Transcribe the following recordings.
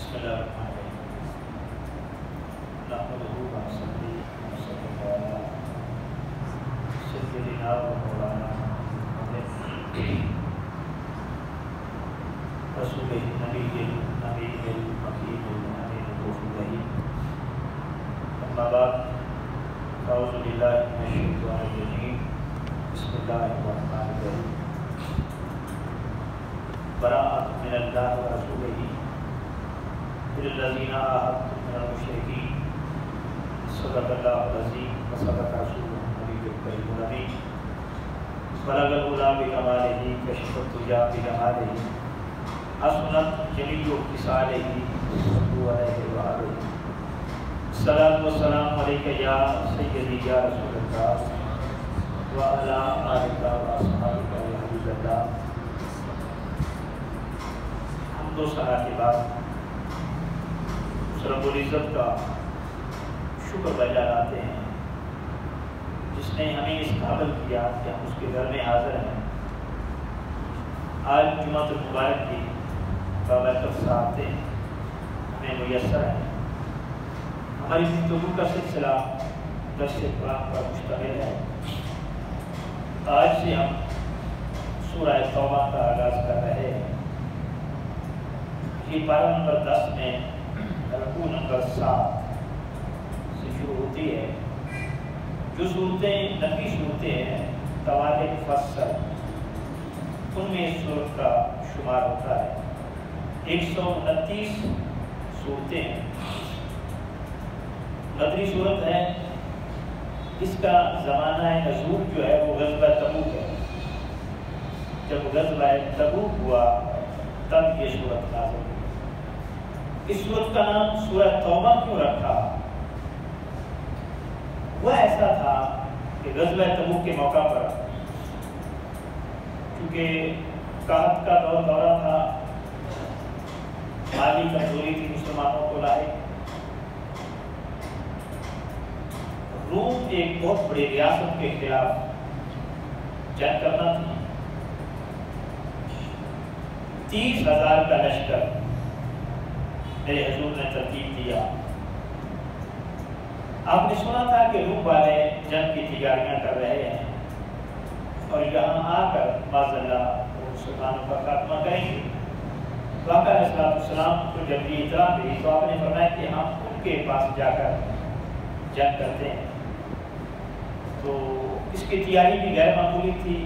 بسم اللہ الرحمن الرحیم نحمدہ ونصلی ونسلم علی سیدنا و مولانا رسول نبی الامین الرؤوف الرحیم اما بعد اعوذ باللہ من الشیطان الرجیم بسم اللہ الرحمن الرحیم براءۃ من اللہ ورسولہ الذین عاہدتم من المشرکین صدق اللہ العظیم وصدق رسولہ النبی الکریم الامین بلغ العلا بکمالہ کشف الدجی بجمالہ حسنت جمیع خصالہ صلوا علیہ وآلہ الصلاۃ والسلام علیک یا سیدی یا رسول اللہ وعلی آلک واصحابک یا حبیب اللہ۔ حمد و ثنا کے بعد رب العزت کا شکر بجا لاتے ہیں جس نے ہمیں اس قابل کیا کہ ہم اس کے گھر میں حاضر ہیں۔ آج جمعہ المبارک کی بابرکت ساعتیں ہمیں میسر ہیں۔ ہماری گفتگو کا سلسلہ درس قرآن پر مشتمل ہے۔ آج سے ہم سورہ توبہ کا آغاز کر رہے ہیں۔ یہ پارہ نمبر 10 میں رکوع نمبر 7 سے شروع ہوتی ہے۔ جو صورتیں نبی صورتیں ہیں طوال مفصل ان میں اس صورت کا شمار ہوتا ہے۔ 129 صورتیں ہیں، مدنی صورت ہے۔ اس کا زمانہ نزول جو ہے وہ غزوہ تبوک ہے۔ جب غزوہ تبوک ہوا تب یہ صورت نازل ہوئی۔ اس صورت کا نام سورہ توبہ کیوں رکھا؟ وہ ایسا تھا کہ غزوہ تبوک کے موقع پر چونکہ قحط کا دورہ تھا، مالی کمزوری تھی مسلمانوں کو لاحق، روم ایک بہت بڑی ریاست کے خلاف جنگ کرنا تھی۔ 30,000 کا لشکر میرے حضور نے ترتیب دیا۔ آپ نے سنا تھا کہ روم والے جنگ کی تیاریاں کر رہے ہیں اور یہاں آ کر معاذ اللہ مسلمانوں کا خاتمہ کریں گے۔ تو آقا علیہ السلام کو جب یہ اطلاع ملی تو آپ نے فرمایا کہ ہم ان کے پاس جا کر جنگ کرتے ہیں۔ تو اس کی تیاری بھی غیر معمولی تھی۔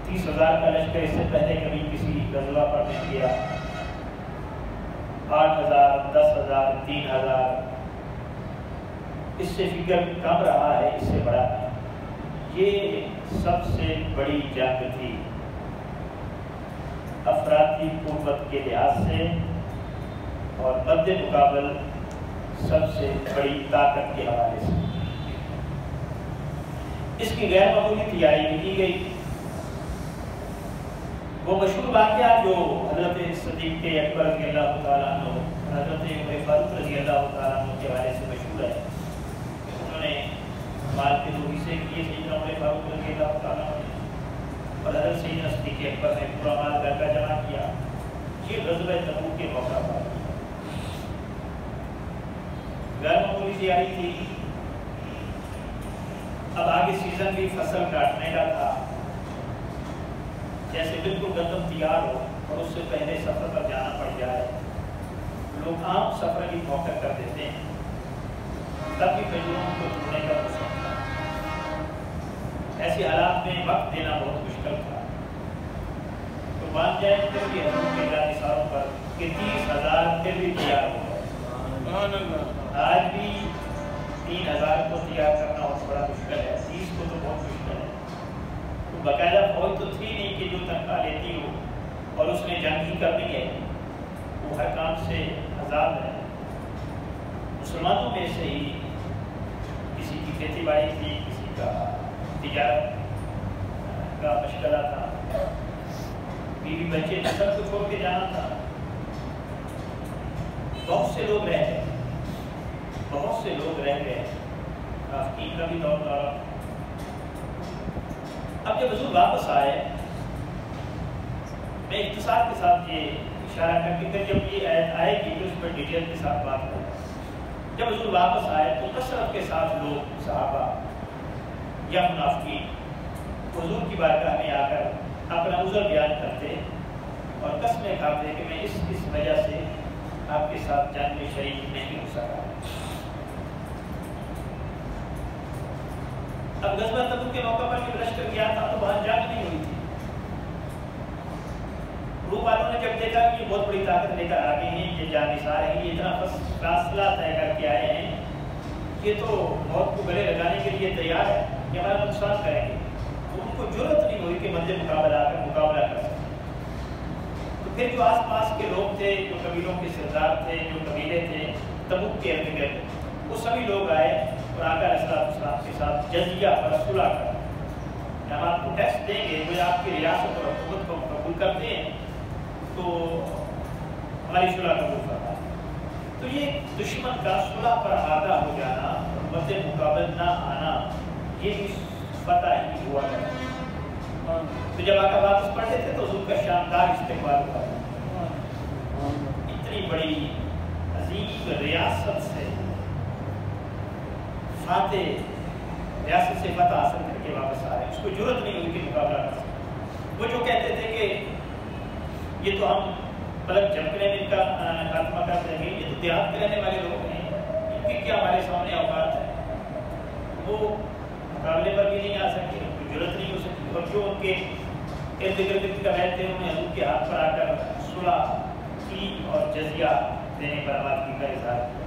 30,000 کا لشکر اس سے پہلے کبھی کسی غزوہ پر نہیں گیا۔ 8,000 10,000 3,000 اس سے فکر کم رہا ہے، اس سے بڑا ہے۔ یہ سب سے بڑی جنگ تھی افراطی قوت کے لحاظ سے اور مد مقابل سب سے بڑی طاقت کے حوالے سے۔ اس کی غیر معمولی تیاری بھی کی گئی۔ وہ مشہور واقعہ جو حضرت صدیق اکبر رضی اللہ تعالیٰ عنہ، حضرت عمر فاروق رضی اللہ تعالیٰ عنہ کے حوالے سے مشہور ہے۔ انہوں نے مال کے 2 حصے کیے سیدنا عمر فاروق رضی اللہ تعالیٰ عنہ اور حضرت سیدنا صدیق اکبر نے پورا مال گھر کا جمع کیا۔ یہ غزوہ تبوک کے موقع پر غیر معمولی تیاری تھی۔ اب آگے سیزن بھی فصل کاٹنے کا تھا، جیسے بالکل گندم تیار ہو اور اس سے پہلے سفر پر جانا پڑ جائے۔ لوگ عام سفر کی موقع کر دیتے ہیں، تب بھی کھجوروں کو ڈھونڈنے کا موسم تھا۔ ایسے حالات میں وقت دینا بہت مشکل تھا۔ تو مان جائے کہ حضور کے جانثاروں پر کہ 30,000 پھر بھی تیار ہو گئے۔ آج بھی 3,000 کو تیار کرنا بہت بڑا مشکل ہے، 30 کو تو بہت مشکل ہے۔ باقاعدہ فوج تو تھی نہیں کہ جو تنخواہ لیتی ہو اور اس نے جنگ ہی کرنی ہے، وہ ہر کام سے آزاد ہے۔ مسلمانوں میں سے ہی کسی کی کھیتی باڑی تھی، کسی کا تجارت کا مشغلہ تھا، بیوی بچے سب کو چھوڑ کے جانا تھا۔ بہت سے لوگ رہ گئے، بہت سے لوگ رہ گئے، کا بھی دور دورہ۔ اب جب حضور واپس آئے، میں اختصار کے ساتھ یہ اشارہ کر کے جب یہ آیت آئے گی تو اس پر ڈیٹیل کے ساتھ بات کریں۔ جب حضور واپس آئے تو کثرت کے ساتھ لوگ صحابہ یا منافقین حضور کی بارگاہ میں آ کر اپنا عذر بیان کرتے اور قسمیں کھاتے کہ میں اس وجہ سے آپ کے ساتھ جنگ میں شریک نہیں ہو سکا۔ اب غزوہ تبوک کے موقع پر جب لشکر گیا تھا تو وہاں جنگ نہیں ہوئی تھی۔ روم والوں نے جب دیکھا کہ یہ بہت بڑی طاقت لے کر آگے ہیں، یہ جانثار ہیں، یہ اتنا فاصلہ طے کر کے آئے ہیں، یہ تو موت کو گلے لگانے کے لیے تیار ہے، یہ ہمارا نقصان کریں گے، تو ان کو جرأت نہیں ہوئی کہ مد مقابلہ آ کر مقابلہ کر سکیں۔ تو پھر جو آس پاس کے لوگ تھے، جو قبیلوں کے سردار تھے، جو قبیلے تھے تبوک کے ارد گرد، وہ سبھی لوگ آئے اور آقا علیہ السلام کے ساتھ جزیہ پر صلح کر ہم آپ کو ٹیکس دیں گے، وہ آپ کی ریاست اور حکومت کو قبول کرتے ہیں تو ہماری صلح قبول کرنا۔ تو یہ دشمن کا صلح پر آگاہ ہو جانا، مد مقابل نہ آنا، یہ بھی فتح ہی ہوا ہے۔ تو جب آقا واپس پڑھتے تھے تو حضور کا شاندار استقبال ہوا، اتنی بڑی عظیم ریاست سے ریاست سے فتح حاصل کر کے واپس آ رہے ہیں، اس کو جرأت نہیں ہوئی کہ مقابلہ کر سکتے۔ وہ جو کہتے تھے کہ یہ تو ہم پلک جھپکنے میں ان کا خاتمہ کر دیں گے، یہ تو دیہات کے رہنے والے لوگ ہیں، ان کی کیا ہمارے سامنے اوقات ہے، وہ مقابلے پر بھی نہیں آ سکتے، کوئی جرأت نہیں ہو سکتی۔ اور جو ان کے ارد گرد کا رہتے ہیں انہیں حضور کے ہاتھ پر آ کر صلح کی اور جزیہ دینے پر آمادگی کا اظہار کیا۔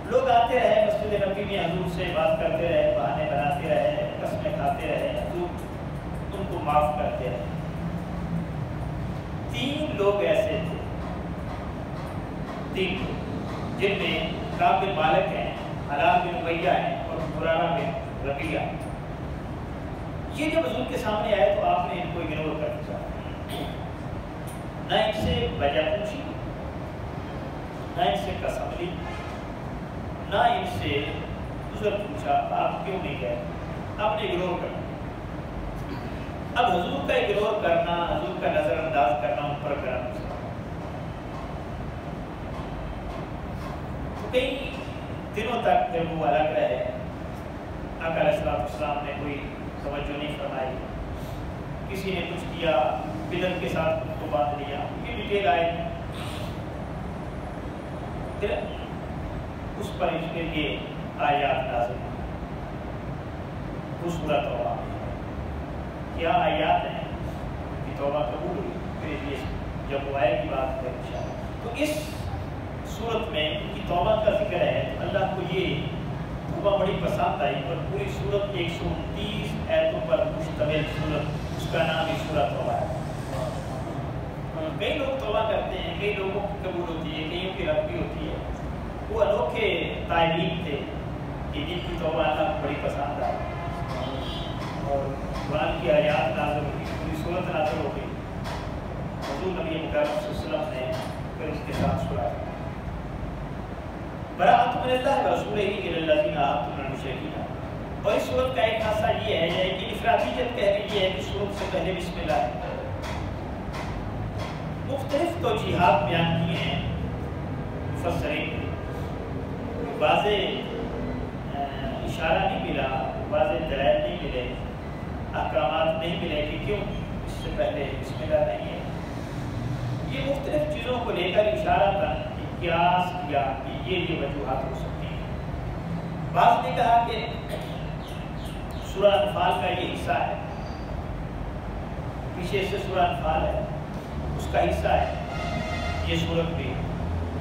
لوگ آتے رہے مسجد نبوی میں، حضور سے بات کرتے رہے، بہانے بناتے رہے، قسمیں کھاتے رہے، حضور ان کو معاف کرتے رہے۔ 3 لوگ ایسے تھے، 3 لوگ جن میں کعب بن مالک ہیں، حلال بن امیہ ہیں اور مرارہ بن ربیعہ۔ یہ جب حضور کے سامنے آئے تو آپ نے ان کو اگنور کر دیا، نہ ان سے وجہ پوچھی، نہ ان سے قسم لی، نہ ان سے عذر پوچھا آپ کیوں نہیں گئے، آپ نے اگنور کر دیا۔ اب حضور کا اگنور کرنا، حضور کا نظر انداز کرنا ان پر کرم ہوا۔ کئی دنوں تک جب وہ الگ رہے، آقا علیہ السلام نے کوئی توجہ نہیں فرمائی، کسی نے کچھ کیا، بدعت کے ساتھ ان کو باندھ لیا، یہ ڈیٹیل آئے گی۔ پھر اس پر اس کے لیے آیات نازل ہوئی، وہ سورۃ توبہ۔ کیا آیات ہیں کہ توبہ قبول ہوئی، پھر یہ جب وہ آئے گی بات ہے انشاءاللہ۔ تو اس صورت میں ان کی توبہ کا ذکر ہے، اللہ کو یہ توبہ بڑی پسند آئی، اور پوری صورت 129 آیتوں پر مشتمل صورت، اس کا نام ہی سورۃ توبہ ہے۔ کئی لوگ توبہ کرتے ہیں، کئی لوگوں کی قبول ہوتی ہے، کئیوں کی رد بھی ہوتی ہے۔ وہ انوکھے تائبین تھے کہ جن کی توبہ اللہ کو بڑی پسند آئی، اور قرآن کی آیات نازل ہوئی، پوری صورت نازل ہو گئی۔ حضور نبی مکرم صلی اللہ علیہ وسلم نے پھر اس کے ساتھ سنا براءۃ من اللہ ورسولہ الی الذین عاہدتم من المشرکین۔ اور اس صورت کا ایک خاصہ یہ ہے کہ افرادیت کہہ رہی ہے کہ صورت سے پہلے بسم اللہ ہے۔ مختلف توجیحات بیان کیے ہیں مفسرین، واضح اشارہ نہیں ملا، واضح دلائل نہیں ملے، احکامات نہیں ملے کہ کیوں اس سے پہلے بسم اللہ نہیں ہے۔ یہ مختلف چیزوں کو لے کر اشارہ قیاس کیا کہ یہ وجوہات ہو سکتی ہیں۔ بعض نے کہا کہ سورہ انفال کا یہ حصہ ہے، پیچھے سے سورہ انفال ہے، اس کا حصہ ہے یہ صورت بھی،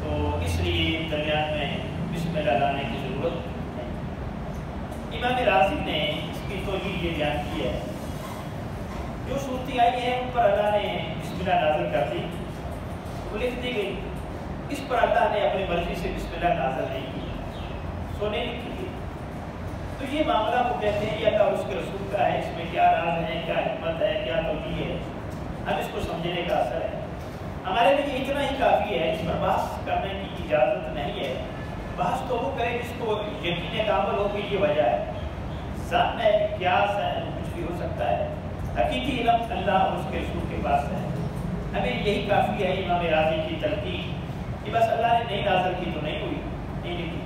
تو اس لیے درمیان میں بسم اللہ لانے کی ضرورت نہیں۔ امام رازی نے اس کی توجیہ یہ بیان کی ہے، جو صورتیں آئی ہیں ان پر اللہ نے بسم اللہ نازل کر دی، وہ لکھ دی گئی، اس پر اللہ نے اپنی مرضی سے بسم اللہ نازل نہیں کی، سونے لکھی تھی۔ تو یہ معاملہ وہ کہتے ہیں یہ اللہ اور اس کے رسول کا ہے، اس میں کیا راز ہے، کیا حکمت ہے، کیا توجیہ ہے، ہم اس کو سمجھنے کا اثر ہے۔ ہمارے لیے اتنا ہی کافی ہے، اس پر بحث کرنے کی اجازت نہیں ہے۔ بحث تو وہ کرے جس کو یقین کامل ہو کہ یہ وجہ ہے، ظن ہے، قیاس ہے، کچھ بھی ہو سکتا ہے۔ حقیقی علم اللہ اور اس کے رسول کے پاس ہے، ہمیں یہی کافی ہے امام راضی کی تلقین کہ بس اللہ نے نہیں نازل کی تو نہیں ہوئی، نہیں لکھی،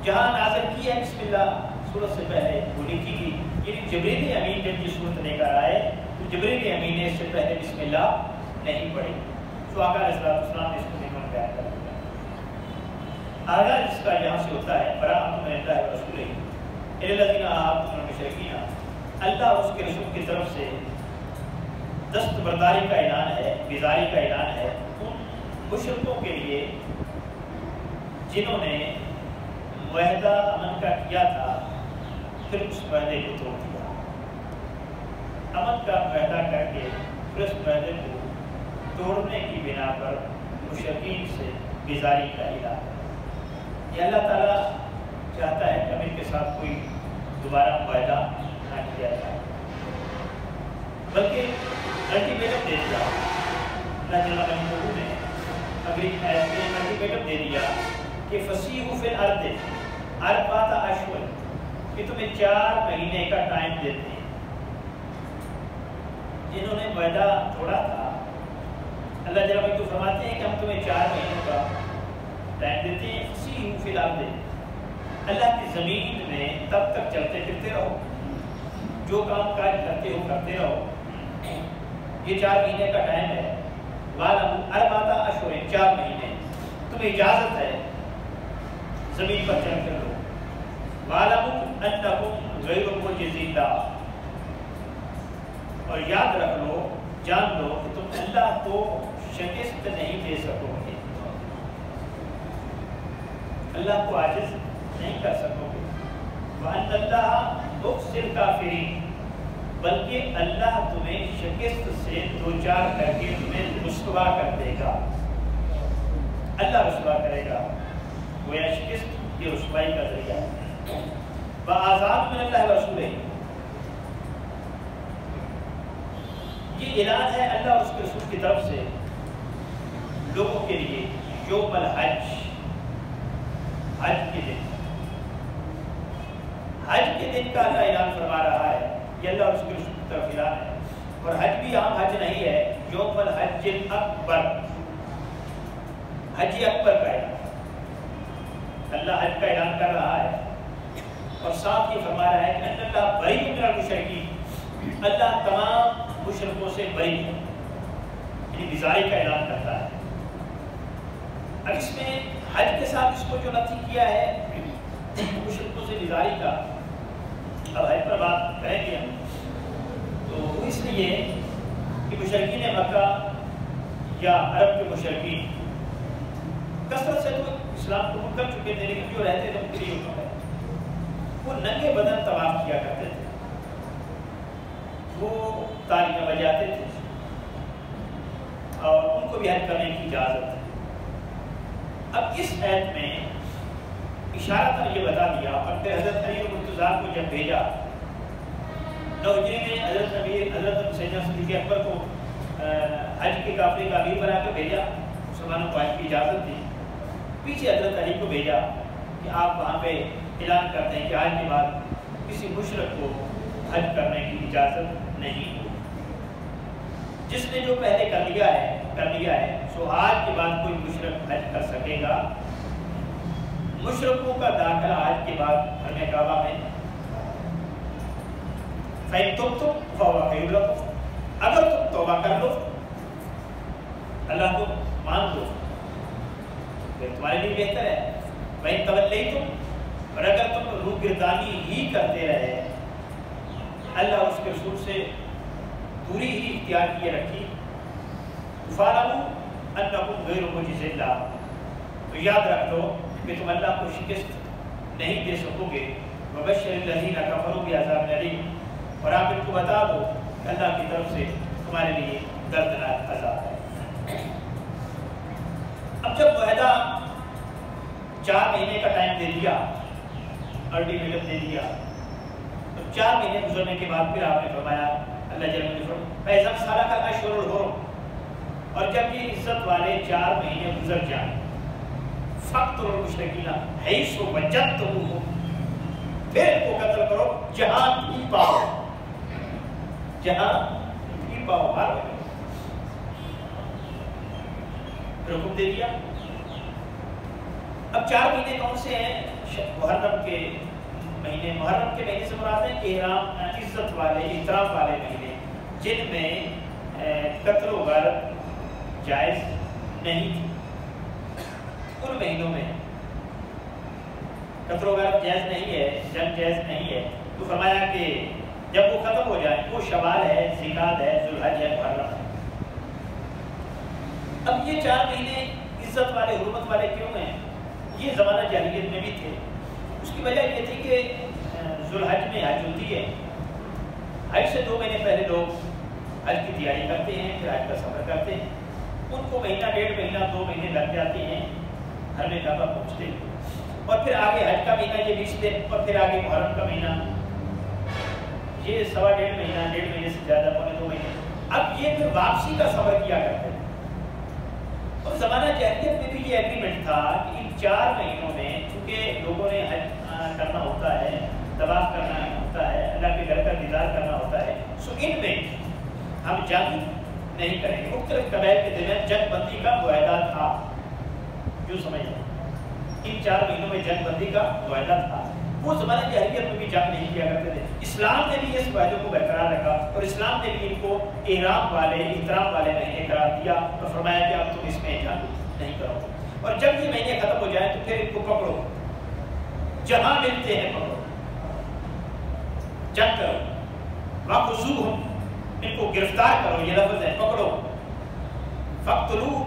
جہاں نازل کی ہے بسم اللہ سورت سے پہلے وہ لکھی گئی. یعنی جبریل امین جب یہ صورت لے کر آئے تو جبریل امین نے اس سے پہلے بسم اللہ نہیں پڑھی. تو آقا علیہ السلام نے اس کو بیان کر دیا. آغاز اس کا یہاں سے ہوتا ہے براءۃ من اللہ و رسولہ الی الذین عاہدتم من المشرکین. اللہ اور اس کے رسول کی طرف سے دستبرداری کا اعلان ہے، بیزاری کا اعلان ہے ان مشرکوں کے لیے جنہوں نے معاہدہ امن کا کیا تھا پھر اس معاہدے کو توڑ دیا. امن کا معاہدہ کر کے پھر اس معاہدے کو توڑنے کی بنا پر مشرکین سے بیزاری کا اعلان. یہ اللہ تعالیٰ چاہتا ہے کہ ہم ان کے ساتھ کوئی دوبارہ معاہدہ نہ کیا جائے، بلکہ الٹیمیٹم دے دیا. اللہ جل وعلا نے اگلی آیت میں الٹیمیٹم دے دیا کہ فسیحوا فی الارض اربعۃ اشہر، کہ تمہیں 4 مہینے کا ٹائم دیتے ہیں. جنہوں نے معاہدہ توڑا تھا اللہ جل وعلا تو فرماتے ہیں کہ ہم تمہیں 4 مہینوں کا ٹائم دیتے ہیں. فسیحوا فی الارض، اللہ کی زمین میں تب تک چلتے پھرتے رہو، جو کام کاج کرتے ہو کرتے رہو. یہ 4 مہینے کا ٹائم ہے. وَاعْلَمُوا أَرْبَعَةَ أَشْهُرٍ، 4 مہینے تمہیں اجازت ہے زمین پر چل کر لو. وَاعْلَمُوا أَنَّكُمْ غَيْرُ مُعْجِزِي اللَّهِ، اور یاد رکھ لو، جان لو کہ تم اللہ کو شکست نہیں دے سکو گے، اللہ کو عاجز نہیں کر سکو گے. وَأَنَّ اللَّهَ مُخْزِي الْكَافِرِينَ، بلکہ اللہ تمہیں شکست سے دوچار کر کے تمہیں رسوا کر دے گا. اللہ رسوا کرے گا، گویا شکست کی رسوائی کا ذریعہ. وَآذَانٌ مِّنَ اللَّهِ وَرَسُولِهِ، یہ اعلان ہے اللہ اور اس کے رسول کی طرف سے لوگوں کے لیے یوم الحج، حج کے دن. حج کے دن کا اللہ اعلان فرما رہا ہے، یہ اللہ اور اس کے رسول کی طرف اعلان ہے. اور حج بھی عام حج نہیں ہے، یوم الحج الاکبر، حج اکبر کا اعلان. اللہ حج کا اعلان کر رہا ہے اور ساتھ یہ فرما رہا ہے کہ ان اللہ بری من المشرکین، اللہ تمام مشرکوں سے بری ہے، یعنی بیزاری کا اعلان کرتا ہے. اب اس میں حج کے ساتھ اس کو جو نفی کیا ہے مشرکوں سے بیزاری کا، اب حج پر بات کریں گے ہم، تو وہ اس لیے کہ مشرکین مکہ یا عرب کے مشرکین کثرت سے تو اسلام قبول کر چکے تھے، لیکن جو رہتے تھے ان کے لیے وہ ننگے بدن طواف کیا کرتے تھے، وہ تالیاں بجاتے تھے اور ان کو بھی حج کرنے کی اجازت ہے. اب اس آیت میں اشارتاً یہ بتا دیا، اور پھر حضرت علی مرتضیٰ کو جب بھیجا 9 ہجری میں حضرت سیدنا صدیق اکبر کو حج کے قافلے کا امیر بنا کے بھیجا، مسلمانوں کو حج کی اجازت دی. پیچھے حضرت علی کو بھیجا کہ آپ وہاں پہ اعلان کرتے ہیں کہ آج کے بعد کسی مشرک کو حج کرنے کی اجازت نہیں ہو. جس نے جو پہلے کر لیا ہے سو آج کے بعد کوئی مشرک حج کر سکے گا. مشرکوں کا داخلہ آج کے بعد حرم کعبہ میں فَإِن تُبْتُمْ فَهُوَ خَيْرٌ لَكُمْ، اگر تم توبہ کر لو، اللہ کو مان لو، پھر تمہارے لیے بہتر ہے. وَإِن تَوَلَّيْتُمْ، اور اگر تم روگردانی ہی کرتے رہے، اللہ اور اس کے رسول سے دوری ہی اختیار کیے رکھی، فَاعْلَمُوا أَنَّكُمْ غَيْرُ مُعْجِزِي اللَّهِ، تو یاد رکھ لو کہ تم اللہ کو شکست نہیں دے سکو گے. وَبَشِّرِ الَّذِينَ كَفَرُوا بِعَذَابٍ أَلِيمٍ، اور آپ ان کو بتا دو کہ اللہ کی طرف سے تمہارے لیے دردناک عذاب ہے. اب جب معاہدہ 4 مہینے کا ٹائم دے دیا، الٹیمیٹم دے دیا، تو 4 مہینے گزرنے کے بعد پھر آپ نے فرمایا، اللہ جل وعلا فَإِذَا انْسَلَخَ الْأَشْهُرُ الْحُرُمُ، اور جب یہ عزت والے 4 مہینے گزر جائیں، فَاقْتُلُوا الْمُشْرِكِينَ حَيْثُ وَجَدتُّمُوهُمْ، پھر ان کو قتل کرو جہاں بھی پاؤ، جہاں بھی پاؤ مارو. حکم دے دیا۔ اب 4 مہینے کون سے ہیں؟ محرم کے مہینے سے مراد ہیں احرام عزت والے احترام والے مہینے، جن میں قتل و غارت جائز نہیں تھی۔ ان مہینوں میں قتل و غارت جائز نہیں ہے، جنگ جائز نہیں ہے، تو فرمایا کہ جب وہ ختم ہو جائے، وہ شوال ہے، ذیقعد ہے، ذوالحج ہے، محرم ہے۔ اب یہ 4 مہینے عزت والے حرمت والے کیوں ہیں؟ یہ زمانہ جاہلیت میں بھی تھے۔ اس کی وجہ یہ تھی کہ ذوالحج میں حج ہوتی ہے، حج سے 2 مہینے پہلے لوگ حج کی تیاری کرتے ہیں، پھر حج کا سفر کرتے ہیں، ان کو مہینہ 1.5 مہینہ 2 مہینے لگ جاتے ہیں حرم کعبہ پہنچتے ہیں، اور پھر آگے حج کا مہینہ یہ 20 دن، اور پھر آگے محرم کا مہینہ، یہ 1.5 مہینہ 1.5 مہینے سے زیادہ، 2 مہینے۔ اب یہ پھر واپسی کا سفر کیا کرتے ہیں، اور زمانہ جاہلیت میں بھی یہ ایگریمنٹ تھا کہ ان 4 مہینوں میں چونکہ لوگوں نے حج کرنا ہوتا ہے، طواف کرنا ہوتا ہے، اللہ کے گھر کا دیدار کرنا ہوتا ہے، سو ان میں ہم جنگ نہیں کریں گے۔ مختلف قبائل کے درمیان جنگ بندی کا معاہدہ تھا، جو سمجھیں ان 4 مہینوں میں جنگ بندی کا معاہدہ تھا۔ وہ زمانہ جاہلیت میں بھی جنگ نہیں کیا کرتے تھے۔ اسلام نے بھی اس معاہدے کو برقرار رکھا، اور اسلام نے بھی ان کو احرام والے احترام والے مہینے قرار دیا، تو فرمایا کہ اب تم اس میں جنگ نہیں کرو، اور جب یہ مہینے ختم ہو جائیں تو پھر ان کو پکڑو، جہاں ملتے ہیں پکڑو، جنگ کرو، وَخُذُوهُمْ، ان کو گرفتار کرو، یہ لفظ ہے، پکڑو، فَاقْتُلُوا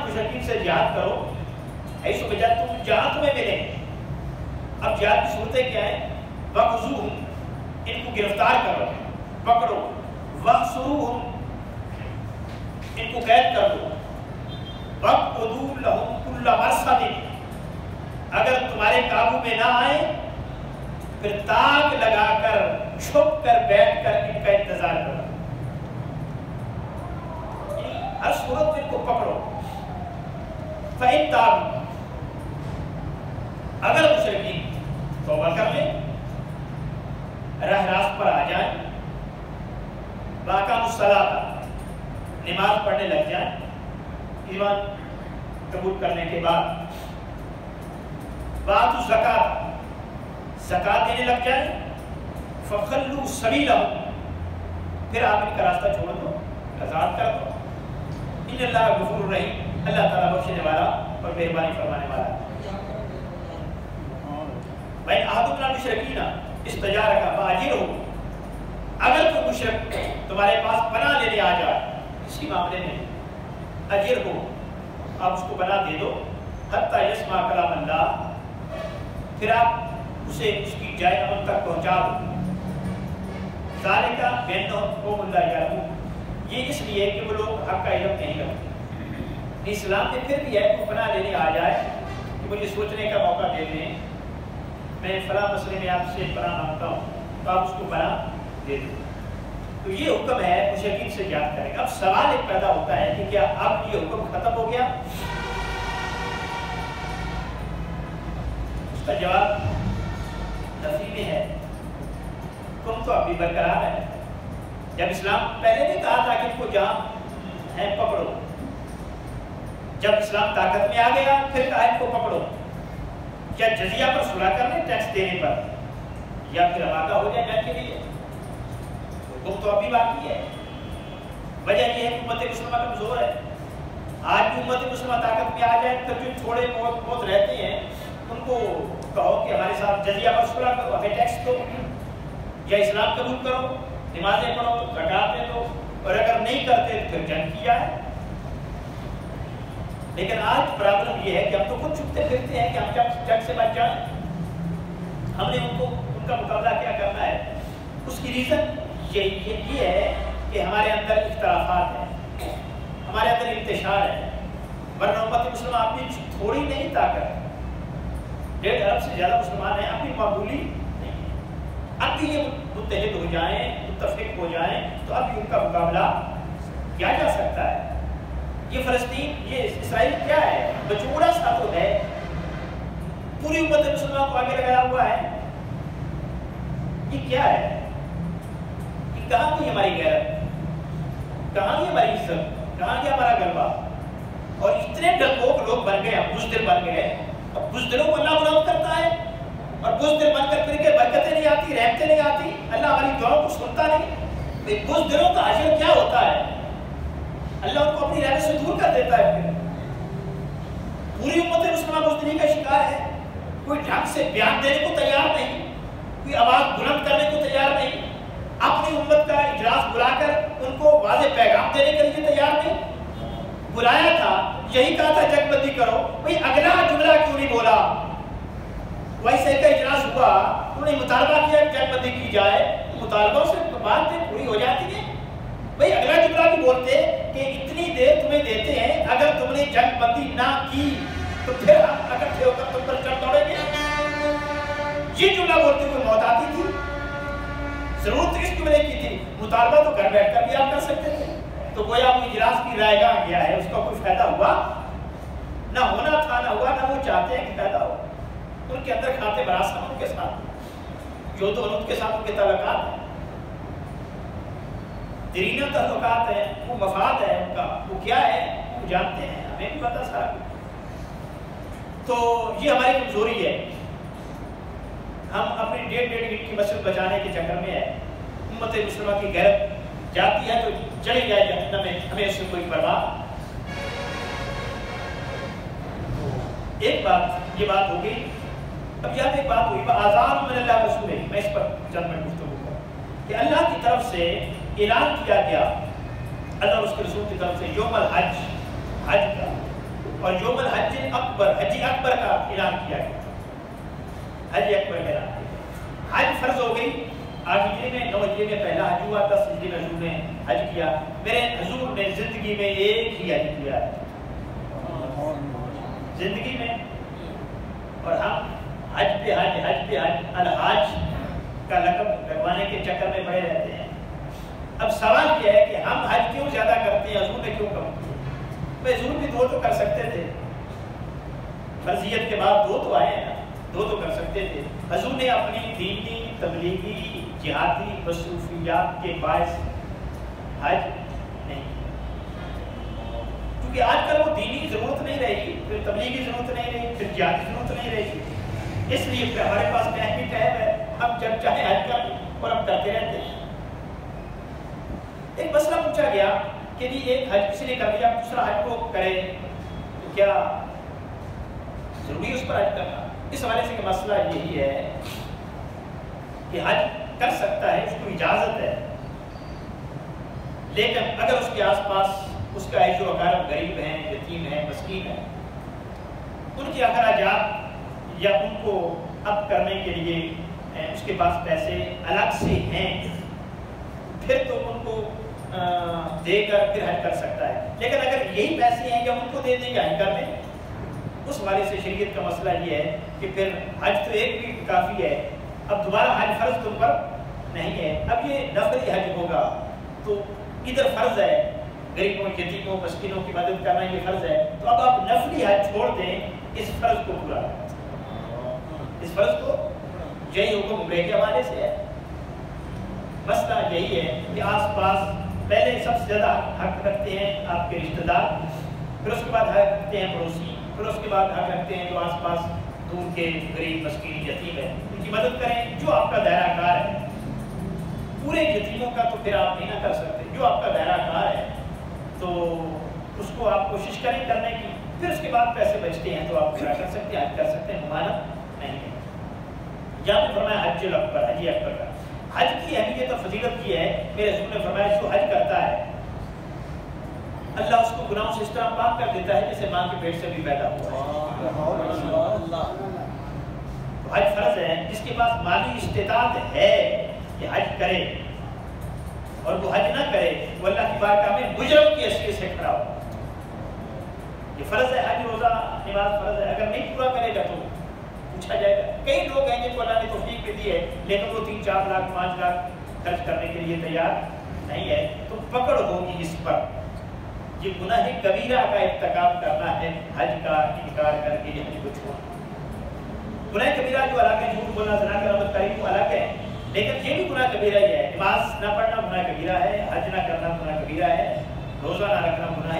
مشرکین سے جہاد کرو، ایسو بجا تم جہاں تمہیں ملے۔ اب جہاد کی صورتیں کیا ہیں؟ وَخُذُوهُمْ، ان کو گرفتار کرو، پکڑو، وَاحْصُرُوهُمْ، ان کو قید کر دو، وَاقْعُدُوا لَهُمْ كُلَّ مَرْصَدٍ، اگر تمہارے قابو میں نہ آئے پھر تاک لگا کر چھپ کر بیٹھ کر ان کا انتظار کرو، ہر صورت ان کو پکڑو۔ فَإِن تَابُوا، اگر مشرکین توبہ کر لیں، راہ راست پر آ جائیں، وَأَقَامُوا الصَّلَاةَ، نماز پڑھنے لگ جائیں، ایمان قبول کرنے کے بعد، وَآتُوا الزَّکَاةَ، زکات دینے لگ جائیں، فَخَلُّوا سَبِيلَهُمْ، پھر آپ ان کا راستہ چھوڑ دو، آزاد کر دو۔ ان اللہ غفور الرحیم، اللہ تعالیٰ بخشنے والا اور مہربانی فرمانے والا ہے۔ بھائی احد من المشرکین استجارک فاجرہ، اگر کوئی مشرک تمہارے پاس پناہ لینے آ جائے اسی معاملے میں، اجر ہو، آپ اس کو پناہ دے دو، حتی یسمع کلام اللہ، پھر آپ اسے اس کی جائے امن تک پہنچا دو۔ ذالک بأنہم قوم لا یعلمون، یہ اس لیے کہ وہ لوگ حق کا علم نہیں رکھتے۔ اسلام میں پھر بھی ہے کہ پناہ لینے آ جائے کہ مجھے سوچنے کا موقع دے دیں، میں فلاں مسئلے میں آپ سے پناہ مانگتا ہوں، تو آپ اس کو پناہ دے دیں۔ تو یہ حکم ہے مشرکین سے جہاد کریں۔ اب سوال ایک پیدا ہوتا ہے کہ کیا اب یہ حکم ختم ہو گیا؟ اس کا جواب نفی میں ہے، حکم تو اب بھی برقرار ہے۔ جب اسلام پہلے نے کہا تھا کہ ان کو جہاں ہیں پکڑو، جب اسلام طاقت میں آ گیا پھر کہا ان کو پکڑو، کیا جزیہ پر صلح کر لیں ٹیکس دینے پر، یا پھر آمادہ ہو جائے جنگ کے لیے؟ حکم تو ابھی باقی ہے۔ وجہ یہ ہے کہ امت مسلمہ کمزور ہے۔ آج بھی امت مسلمہ طاقت میں آ جائے تو جو تھوڑے بہت رہتے ہیں ان کو کہو کہ ہمارے ساتھ جزیہ پر صلح کرو، ہمیں ٹیکس دو، یا اسلام قبول کرو، نمازیں پڑھو، زکات دے دو، اور اگر نہیں کرتے تو پھر جنگ کیا ہے۔ لیکن آج پرابلم یہ ہے کہ ہم تو خود چھپتے پھرتے ہیں کہ ہم جنگ سے بچ جائیں، ہم نے ان کا مقابلہ کیا کرنا ہے۔ اس کی ریزن یہ ہے کہ ہمارے اندر اختلافات ہیں، ہمارے اندر انتشار ہے، ورنہ امت مسلمہ اپنی تھوڑی نہیں طاقت، 1.5 ارب سے زیادہ مسلمان ہیں، اپنی معمولی نہیں۔ اب بھی یہ متحد ہو جائیں، متفق ہو جائیں تو اب ان کا مقابلہ کیا جا سکتا ہے۔ یہ فلسطین، یہ اسرائیل کیا ہے؟ بچوڑا سا تو ہے، پوری امت مسلمہ کو آگے لگایا ہوا ہے۔ یہ کیا ہے؟ یہ کہاں کی ہماری غیرت، کہاں کی ہماری عزت، کہاں کی ہمارا غلبہ؟ اور اتنے ڈرپوک لوگ بن گئے، بزدل بن گئے. اب بزدلوں کو اللہ غلام کرتا ہے اور بزدل بن کر پھر کے برکتیں نہیں آتی، رحمتیں نہیں آتی، اللہ ہماری دعاؤں کو سنتا نہیں. بزدلوں کا حشر کیا ہوتا ہے؟ اللہ ان کو اپنی رحمت سے دور کر دیتا ہے. پھر پوری امت مسلمہ بزدلی کا شکار ہے. کوئی ڈھنگ سے بیان دینے کو تیار نہیں، کوئی آواز بلند کرنے کو تیار نہیں، اپنی امت کا اجلاس بلا کر ان کو واضح پیغام دینے کے لیے تیار نہیں. بلایا تھا، یہی کہا تھا جنگ بندی کرو، بھئی اگلا جملہ کیوں نہیں بولا؟ ویسے کا اجلاس ہوا، انہوں نے مطالبہ کیا کہ جنگ بندی کی جائے، مطالبوں سے بات پوری ہو جاتی ہے. بھئی اگلا جملہ بھی بولتے کہ اتنی دیر تمہیں دیتے ہیں، اگر تم نے جنگ بندی نہ کی تو پھر ہم اکٹھے ہو کر تم پر چڑھ دوڑیں گے. یہ جملہ بولتے ہوئے موت آتی تھی. ضرورت اس جملے کی تھی، مطالبہ تو گھر بیٹھ کر بھی آپ کر سکتے تھے. تو گویا وہ اجلاس کی رائے گاہ گیا ہے، اس کا کوئی فائدہ ہوا نہ، ہونا تھا نہ ہوا، نہ وہ چاہتے ہیں کہ فائدہ ہو. ان کے اندر کھاتے براس ان کے ساتھ، جو تو ان کے ساتھ ان کے تعلقات ہیں، دیرینہ تعلقات ہیں، وہ مفاد ہے ان کا، وہ کیا ہے وہ جانتے ہیں، ہمیں بھی پتا سارا. تو یہ ہماری کمزوری ہے. ہم اپنی ڈیڑھ گھنٹے کی مسجد بچانے کے چکر میں ہے. امت مسلمہ کی غیرت جاتی ہے تو چلی جائے جہنم میں، ہمیں اس سے کوئی پرواہ. ایک بات یہ بات ہو گئی. اب یاد ایک بات ہوئی، آزان من اللہ رسول ہے، میں اس پر چند منٹ گفتگو کروں کہ اللہ کی طرف سے اعلان کیا گیا، اللہ اور اس کے رسول کی طرف سے یوم الحج، حج کا، اور یوم الحج اکبر، حج اکبر کا اعلان کیا گیا. حج اکبر کا اعلان کیا گیا. حج فرض ہو گئی. 8 ہجری میں 9 ہجری میں پہلا حج ہوا، 10 ہجری میں حضور نے حج کیا. میرے حضور نے زندگی میں ایک ہی حج کیا ہے زندگی میں، اور ہم حج پہ حج، حج پہ حج، الحاج کا لقب لگوانے کے چکر میں پڑے رہتے ہیں. اب سوال یہ ہے کہ ہم حج کیوں زیادہ کرتے ہیں، حضور نے کیوں کم کیا؟ حضور بھی 2 تو کر سکتے تھے، فرضیت کے بعد 2 تو آئے ہیں نا، 2 تو کر سکتے تھے. حضور نے اپنی دینی، تبلیغی، جہادی مصروفیات کے باعث حج نہیں، کیونکہ آج کل وہ دینی ضرورت نہیں رہی، پھر تبلیغی ضرورت نہیں رہی، پھر جہادی ضرورت نہیں رہی. اس لیے پھر ہمارے پاس ٹائم ہے، ہم جب چاہے حج کر اور ہم کرتے رہتے ہیں. ایک مسئلہ پوچھا گیا کہ جی ایک حج کسی نے کر لیا، دوسرا حج کو کرے تو کیا ضروری اس پر حج کرنا؟ اس حوالے سے کہ مسئلہ یہی ہے کہ حج کر سکتا ہے، اس کو اجازت ہے، لیکن اگر اس کے آس پاس اس کا عیش و اقارب غریب ہیں، یتیم ہیں، مسکین ہیں، ان کے اخراجات یا ان کو اب کرنے کے لیے اس کے پاس پیسے الگ سے ہیں، پھر تو ان کو دے کر پھر حج کر سکتا ہے. لیکن اگر یہی پیسے ہیں یا ان کو دے دیں یا حج کر دیں، اس حوالے سے شریعت کا مسئلہ یہ ہے کہ پھر حج تو ایک بھی کافی ہے، اب دوبارہ حج فرض تم پر نہیں ہے. اب یہ نفلی حج ہوگا تو ادھر فرض ہے، غریبوں، یتیموں، مسکینوں کی مدد کرنا یہ فرض ہے، تو اب آپ نفلی حج چھوڑ دیں، اس فرض کو پورا کریں. اس فرض کو یہی حکم عمرے کے حوالے سے ہے. مسئلہ یہی ہے کہ آس پاس پہلے سب سے زیادہ حق رکھتے ہیں آپ کے رشتہ دار، پھر اس کے بعد حق رکھتے ہیں پڑوسی، پھر اس کے بعد حق رکھتے ہیں جو آس پاس دور کے غریب، مسکین، یتیم ہیں، ان کی مدد کریں جو آپ کا دائرہ کار ہے. پورے یتیموں کا تو پھر آپ نہیں نہ کر سکتے، جو آپ کا دائرہ کار ہے تو اس کو آپ کوشش کریں کرنے کی. پھر اس کے بعد پیسے بچتے ہیں تو آپ پورا کر سکتے ہیں، حج کر سکتے ہیں، ممانعت نہیں ہے. یہاں پہ فرمایا حج اکبر، حج اکبر کا. حج کی اہمیت اور فضیلت یہ ہے، میرے رسول نے فرمایا جو حج کرتا ہے اللہ اس کو گناہوں سے اس طرح پاک کر دیتا ہے جیسے ماں کے پیٹ سے بھی پیدا ہوا ہے. حج فرض ہے. جس کے پاس مالی استطاعت ہے کہ حج کرے اور وہ حج نہ کرے، وہ اللہ کی بارگاہ میں مجرم کی حیثیت سے کھڑا ہو. یہ فرض ہے، حج، روزہ، نماز فرض ہے. اگر نہیں پورا کرے گا تو پوچھا جائے گا. کئی لوگ ہیں جن کو اللہ نے توفیق بھی دی ہے لیکن وہ 3-4 لاکھ 5 لاکھ خرچ کرنے کے لیے تیار نہیں ہے، تو پکڑ ہوگی اس پر. یہ گناہ کبیرہ کا ارتکاب کرنا ہے، حج کا انکار کر کے یہ حج کو چھوڑنا. گناہ کبیرہ جو الگ ہے، جھوٹ بولنا، زنا کرنا، بدکاری وہ الگ ہے، لیکن یہ بھی گناہ کبیرہ ہی ہے. نماز نہ پڑھنا گناہ کبیرہ ہے، حج نہ کرنا گناہ کبیرہ ہے، روزہ نہ رکھنا گناہ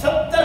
70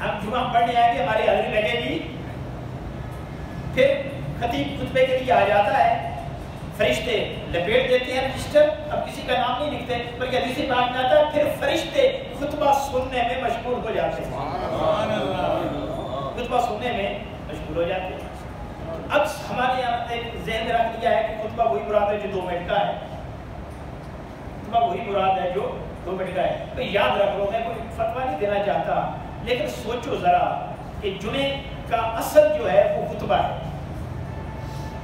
ہم جمعہ پڑھنے آئیں گے، ہماری حاضری لگے گی، پھر خطیب خطبے کے لیے آ جاتا ہے، فرشتے لپیٹ دیتے ہیں رجسٹر، اب کسی کا نام نہیں لکھتے، بلکہ حدیث پاک میں آتا ہے پھر فرشتے خطبہ سننے میں مشغول ہو جاتے ہیں، خطبہ سننے میں مشغول ہو جاتے ہیں۔ اب ہمارے یہاں ایک ذہن میں رکھ دیا ہے کہ خطبہ وہی مراد ہے جو 2 منٹ کا ہے، خطبہ وہی مراد ہے جو 2 منٹ کا ہے۔ تو یاد رکھ لو، میں کوئی فتویٰ نہیں دینا چاہتا، لیکن سوچو ذرا کہ جمعے کا اصل جو ہے وہ خطبہ ہے،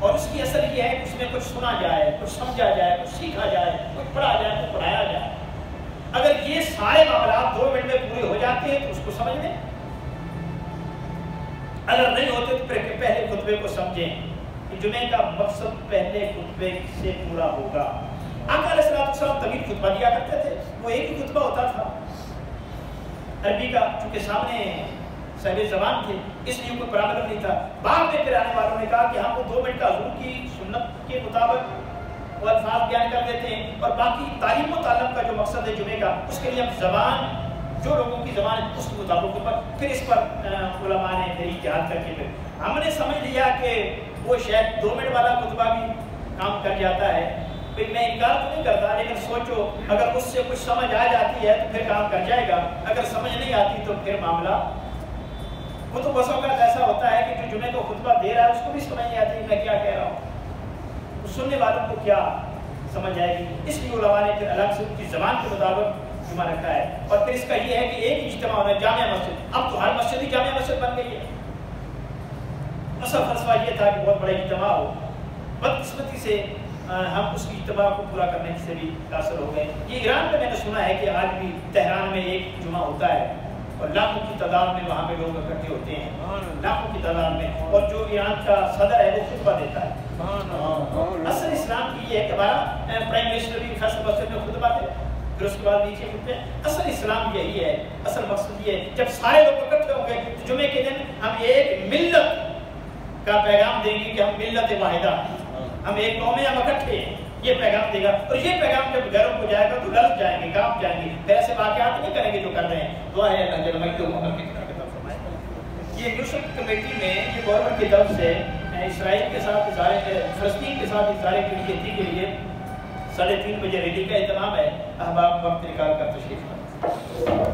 اور اس کی اصل یہ ہے کہ اس میں کچھ سنا جائے، کچھ سمجھا جائے، کچھ سیکھا جائے، کچھ پڑھا جائے، کچھ پڑھایا جائے۔ اگر یہ سارے معاملات 2 منٹ میں پورے ہو جاتے ہیں تو اس کو سمجھ لیں، اگر نہیں ہوتے تو پہلے خطبے کو سمجھیں کہ جمعے کا مقصد پہلے خطبے سے پورا ہوگا۔ آقا علیہ السلام طویل خطبہ دیا کرتے تھے، وہ ایک ہی خطبہ ہوتا تھا عربی کا، چونکہ سامنے صاحب زبان تھے اس لیے کوئی پرابلم نہیں تھا۔ بعد میں پھر آنے والوں نے کہا کہ ہم وہ 2 منٹ کا حضور کی سنت کے مطابق وہ الفاظ بیان کر دیتے ہیں، اور باقی تعلیم و تعلم کا جو مقصد ہے جمعے کا، اس کے لیے ہم زبان جو لوگوں کی زبان ہے اس کے مطابق پھر اس پر علماء نے پھر اجتہاد کر کے پھر ہم نے سمجھ لیا کہ وہ شاید 2 منٹ والا خطبہ بھی کام کر جاتا ہے۔ پھر میں انکار تو نہیں کرتا، لیکن سوچو اگر اس سے کچھ سمجھ آ جاتی ہے تو پھر کام کر جائے گا، اگر سمجھ نہیں آتی تو پھر معاملہ وہ تو بسوں کا ایسا ہوتا ہے کہ جو جمعے کو خطبہ دے رہا ہے اس کو بھی سمجھ نہیں آتی میں کیا کہہ رہا ہوں، سننے والوں کو کیا سمجھ آئے گی۔ اس لیے علماء نے پھر الگ سے ان کی زبان کے مطابق جمعہ رکھا ہے، اور پھر اس کا یہ ہے کہ ایک اجتماع ہونا ہے، جامع مسجد، اب تو ہر مسجد ہی جامع مسجد بن گئی ہے۔ اصل فلسفہ یہ تھا کہ بہت بڑا اجتماع ہو، بدقسمتی سے ہم اس اجتماع کو پورا کرنے سے بھی قاصر ہو گئے۔ یہ ایران میں نے سنا ہے کہ آج بھی تہران میں ایک جمعہ ہوتا ہے اور لاکھوں کی تعداد میں وہاں پہ لوگ اکٹھے ہوتے ہیں، لاکھوں کی تعداد میں، اور جو ایران کا صدر ہے وہ خطبہ دیتا ہے۔ اصل اسلام کی یہ ہے کہ ہمارا پرائم منسٹر بھی فیصل مسجد میں خطبہ دے، پھر اس کے بعد نیچے خطبے۔ اصل اسلام یہی ہے، اصل مقصد یہ ہے جب سارے لوگ اکٹھے ہوں گے تو جمعے کے دن ہم ایک ملت کا پیغام دیں گے کہ ہم ملت واحدہ، ہم ایک قوم ہیں، ہم اکٹھے ہیں، یہ پیغام دے گا۔ اور یہ پیغام جب گھروں کو جائے گا تو لڑ جائیں گے، کام جائیں گے، پھر ایسے واقعات نہیں کریں گے جو کر رہے ہیں۔ دعا ہے اللہ جل مجدہ محمد کی طرف فرمائے۔ یہ یوسف کمیٹی میں یہ گورنمنٹ کی طرف سے اسرائیل کے ساتھ فلسطین کے ساتھ اظہار یکجہتی کے لیے 3:30 بجے ریلی کا اہتمام ہے۔ احباب وقت نکال کر تشریف لائیں۔